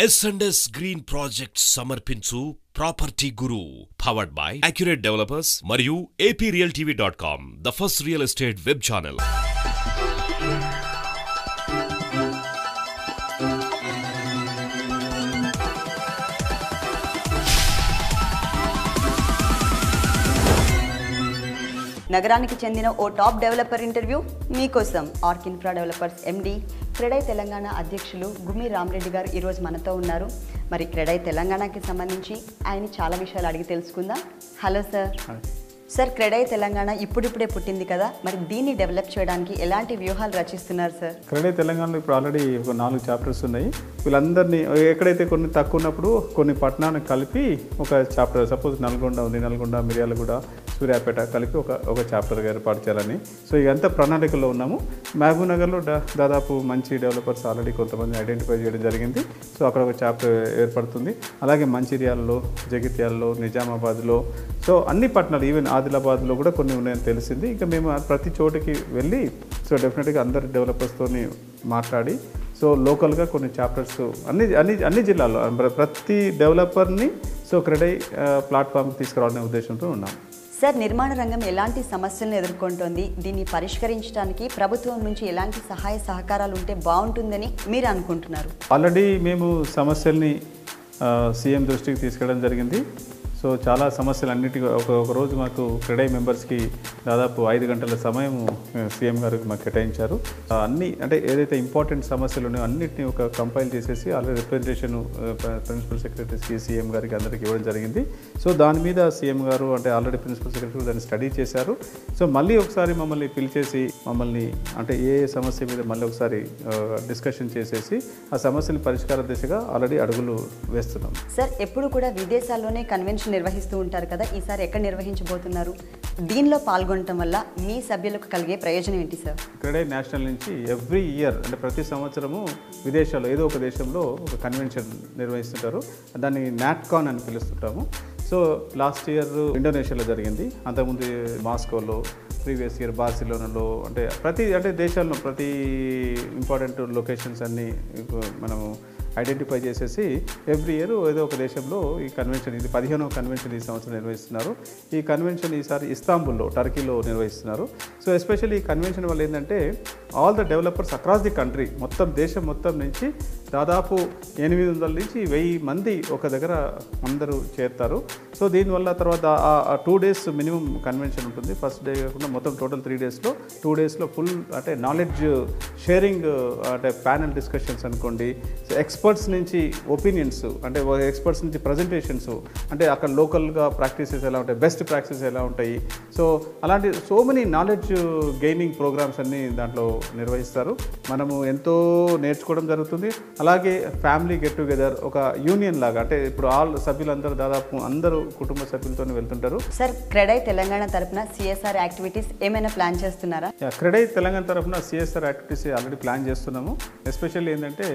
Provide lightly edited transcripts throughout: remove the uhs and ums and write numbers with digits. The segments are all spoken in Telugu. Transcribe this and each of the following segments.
S&S Green Projects సమర్పించు property Guru powered by accurate developers మరియు APRealTV.com, the first real estate web channel. నగరానికి చెందిన ఓ టాప్ డెవలపర్ ఇంటర్వ్యూ మీకోసం. Arc infra developers MD CREDAI Telangana అధ్యక్షులు గుమ్మి రామరెడ్డి గారు ఈరోజు మనతో ఉన్నారు. మరి క్రెడై తెలంగాణకి సంబంధించి ఆయన చాలా విషయాలు అడిగి తెలుసుకుందాం. Hello sir. Sir, CREDAI Telangana ఇప్పుడిప్పుడే పుట్టింది కదా, మరి దీన్ని డెవలప్ చేయడానికి ఎలాంటి వ్యూహాలు రచిస్తున్నారు సార్? క్రెడై తెలంగాణలో ఇప్పుడు ఆల్రెడీ ఒక 4 చాప్టర్స్ ఉన్నాయి. వీళ్ళందరినీ ఎక్కడైతే కొన్ని తక్కువ ఉన్నప్పుడు కొన్ని పట్టణాన్ని కలిపి ఒక చాప్టర్, సపోజ్ నల్గొండ ఉంది, నల్గొండ, మిర్యాలగూడ, సూర్యాపేట కలిపి ఒక చాప్టర్గా ఏర్పాటు చేయాలని. సో ఇదంతా ప్రణాళికలో ఉన్నాము. మహబూబ్ నగర్లో దాదాపు మంచి డెవలపర్స్ ఆల్రెడీ కొంతమంది ఐడెంటిఫై చేయడం జరిగింది. సో అక్కడ ఒక చాప్టర్ ఏర్పడుతుంది. అలాగే మంచిర్యాలలో, జగిత్యాలలో, నిజామాబాద్లో, సో అన్ని పట్టణాలు, ఈవెన్ ఆదిలాబాద్లో కూడా కొన్ని ఉన్నాయని తెలిసింది. ఇంకా మేము ప్రతి చోటికి వెళ్ళి సో డెఫినెట్గా అందరి డెవలపర్స్తో మాట్లాడి సో లోకల్గా కొన్ని చాప్టర్స్ అన్ని జిల్లాల్లో ప్రతి డెవలపర్ని సో క్రెడై ప్లాట్ఫామ్కి తీసుకురావాలనే ఉద్దేశంతో ఉన్నాం. సార్, నిర్మాణ రంగం ఎలాంటి సమస్యలను ఎదుర్కొంటోంది? దీన్ని పరిష్కరించడానికి ప్రభుత్వం నుంచి ఎలాంటి సహాయ సహకారాలు ఉంటే బాగుంటుందని మీరు అనుకుంటున్నారు? ఆల్రెడీ మేము సమస్యల్ని సీఎం దృష్టికి తీసుకెళ్ళడం జరిగింది. సో చాలా సమస్యలు అన్నిటికీ ఒక రోజు మాకు క్రెడై మెంబర్స్కి దాదాపు 5 గంటల సమయం సీఎం గారు మాకు కేటాయించారు. అన్నీ అంటే ఏదైతే ఇంపార్టెంట్ సమస్యలు ఉన్నాయో అన్నింటినీ ఒక కంపైల్ చేసేసి ఆల్రెడీ రిప్రజెంటేషన్ ప్రిన్సిపల్ సెక్రటరీకి, సీఎం గారికి అందరికీ ఇవ్వడం జరిగింది. సో దాని మీద సీఎం గారు అంటే ఆల్రెడీ ప్రిన్సిపల్ సెక్రటరీ దాన్ని స్టడీ చేశారు. సో మళ్ళీ ఒకసారి మమ్మల్ని పిలిచేసి మమ్మల్ని అంటే ఏ సమస్య మీద మళ్ళీ ఒకసారి డిస్కషన్ చేసేసి ఆ సమస్యని పరిష్కార దిశగా ఆల్రెడీ అడుగులు వేస్తున్నాం. సార్, ఎప్పుడు కూడా విదేశాల్లోనే కన్వెన్షన్ నిర్వహిస్తూ ఉంటారు కదా, ఈసారి ఎక్కడ నిర్వహించబోతున్నారు? దీనిలో పాల్గొనడం వల్ల మీ సభ్యులకు కలిగే ప్రయోజనం ఏంటి సార్? క్రెడై నేషనల్ నుంచి ఎవ్రీ ఇయర్ అంటే ప్రతి సంవత్సరము విదేశాల్లో ఏదో ఒక దేశంలో ఒక కన్వెన్షన్ నిర్వహిస్తుంటారు. దాన్ని నాట్కాన్ అని పిలుస్తుంటాము. సో లాస్ట్ ఇయర్ ఇండోనేషియాలో జరిగింది, అంతకుముందు మాస్కోలో, ప్రీవియస్ ఇయర్ బార్సిలోనాలో, అంటే దేశాల్లో ప్రతి ఇంపార్టెంట్ లొకేషన్స్ అన్నీ మనము ఐడెంటిఫై చేసేసి ఎవ్రీ ఇయర్ ఏదో ఒక దేశంలో ఈ కన్వెన్షన్, ఇది 15వ కన్వెన్షన్ ఈ సంవత్సరం నిర్వహిస్తున్నారు. ఈ కన్వెన్షన్ ఈసారి ఇస్తాంబుల్లో, టర్కీలో నిర్వహిస్తున్నారు. సో ఎస్పెషల్లీ ఈ కన్వెన్షన్ వల్ల ఏంటంటే all the developers across the country, మొత్తం దేశం మొత్తం నుంచి దాదాపు 800 నుంచి 1000 మంది ఒక దగ్గర అందరూ చేరుతారు. సో దీనివల్ల తర్వాత 2 days మినిమం కన్వెన్షన్ ఉంటుంది. ఫస్ట్ డే కాకుండా మొత్తం టోటల్ 3 daysలో 2 daysలో ఫుల్ అంటే నాలెడ్జ్ షేరింగ్, అంటే ప్యానల్ డిస్కషన్స్ అనుకోండి, సో ఎక్స్పర్ట్స్ నుంచి ఒపీనియన్స్, అంటే ఎక్స్పర్ట్స్ నుంచి ప్రజెంటేషన్స్, అంటే అక్కడ లోకల్గా ప్రాక్టీసెస్ ఎలా ఉంటాయి, బెస్ట్ ప్రాక్టీసెస్ ఎలా ఉంటాయి, సో అలాంటి so many knowledge gaining programmes అన్నీ దాంట్లో నిర్వహిస్తారు. మనము ఎంతో నేర్చుకోవడం జరుగుతుంది. అలాగే ఫ్యామిలీ గెట్ టుగెదర్, ఒక యూనియన్ లాగా, అంటే ఇప్పుడు ఆల్ సభ్యులందరూ దాదాపు అందరూ కుటుంబ సభ్యులతో వెళ్తుంటారు. సార్, క్రెడై తెలంగాణ తరఫున CSR యాక్టివిటీస్ ఏమైనా ప్లాన్ చేస్తున్నారా? క్రెడై తెలంగాణ తరఫున CSR యాక్టివిటీస్ ఆల్రెడీ ప్లాన్ చేస్తున్నాము. ఎస్పెషల్లీ ఏంటంటే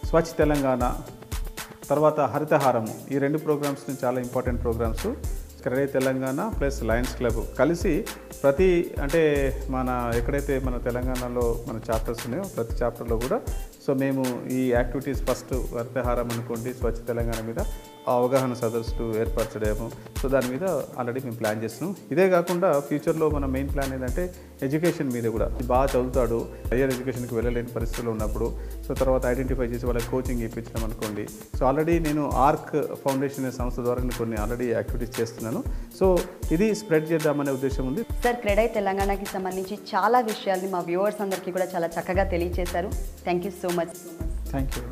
స్వచ్ఛ తెలంగాణ, తర్వాత హరితహారము, ఈ 2 ప్రోగ్రామ్స్ చాలా important programmes. CREDAI Telangana plus Lions Club కలిసి ప్రతి అంటే ఎక్కడైతే మన తెలంగాణలో మన చాప్టర్స్ ఉన్నాయో ప్రతి చాప్టర్లో కూడా సో మేము ఈ యాక్టివిటీస్ ఫస్ట్ హరితహారం అనుకోండి, స్వచ్ఛ తెలంగాణ మీద అవగాహన సదస్సులు ఏర్పరచడము, సో దాని మీద ఆల్రెడీ మేము ప్లాన్ చేస్తున్నాం. ఇదే కాకుండా ఫ్యూచర్లో మన మెయిన్ ప్లాన్ ఏంటంటే ఎడ్యుకేషన్ మీద కూడా, బాగా చదువుతాడు, హయ్యర్ ఎడ్యుకేషన్కి వెళ్ళలేని పరిస్థితుల్లో ఉన్నప్పుడు సో తర్వాత ఐడెంటిఫై చేసి వాళ్ళకి కోచింగ్ ఇప్పించడం అనుకోండి. సో ఆల్రెడీ నేను ఆర్క్ ఫౌండేషన్ అనే సంస్థ ద్వారా కొన్ని ఆల్రెడీ యాక్టివిటీస్ చేస్తున్నాను. సో ఇది స్ప్రెడ్ చేద్దామనే ఉద్దేశం ఉంది. సార్, క్రెడై తెలంగాణకి సంబంధించి చాలా విషయాల్ని మా వ్యూవర్స్ అందరికీ కూడా చాలా చక్కగా తెలియజేశారు. Thank you so much. Thank you.